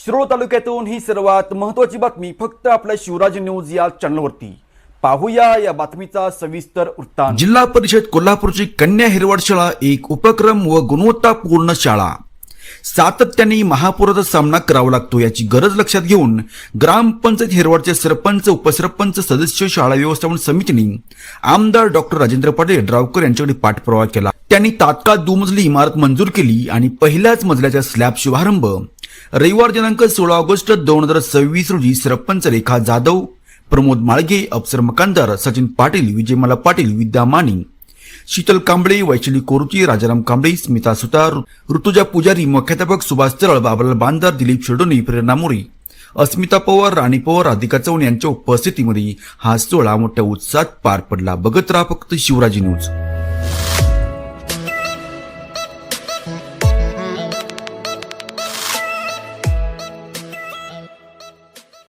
शिरोळ तालुक्यातून ही सर्वात महत्त्वाची बातमी फक्त आपल्या शिवराज न्यूज या चॅनलवरती पाहूया या बातमीचा सविस्तर वृत्तांत। जिल्हा परिषद कोल्हापूरची कन्या हिरवळ शाळा एक उपक्रम व गुणवत्तापूर्ण शाळा। सातत्याने महापुराचा सामना करावा लागतो याची गरज लक्षात घेऊन ग्रामपंचायत हिरवळचे सरपंच उपसरपंच सदस्य शाळा व्यवस्थापन समितीने आमदार डॉक्टर राजेंद्र पाटील यड्रावकर यांच्याकडे पाठपुरावा केला। त्यांनी तात्काळ दुमजली इमारत मंजूर केली आणि पहिल्याच मजल्याचा स्लॅब शुभारंभ रविवार दिनांक 16 ऑगस्ट 2026 रोजी सरपंच रेखा जाधव, प्रमोद माळगे, अफसर मकानदार सचिन पाटील, विजयमाला पाटील, विद्या मानी, शीतल कांबळे, वैशाली कोरुची, राजाराम कांबळे, स्मिता सुतार, ऋतुजा पुजारी, मुख्याध्यापक सुभाष चरळ, बाबालाल बांदर, दिलीप शेडोनी, प्रेरणा मोरे, अस्मिता पवार, राणी पवार, राधिका चव्हाण यांच्या उपस्थितीमध्ये हा सोहळा मोठ्या उत्साहात पार पडला। बघत राहा फक्त शिवराज न्यूज।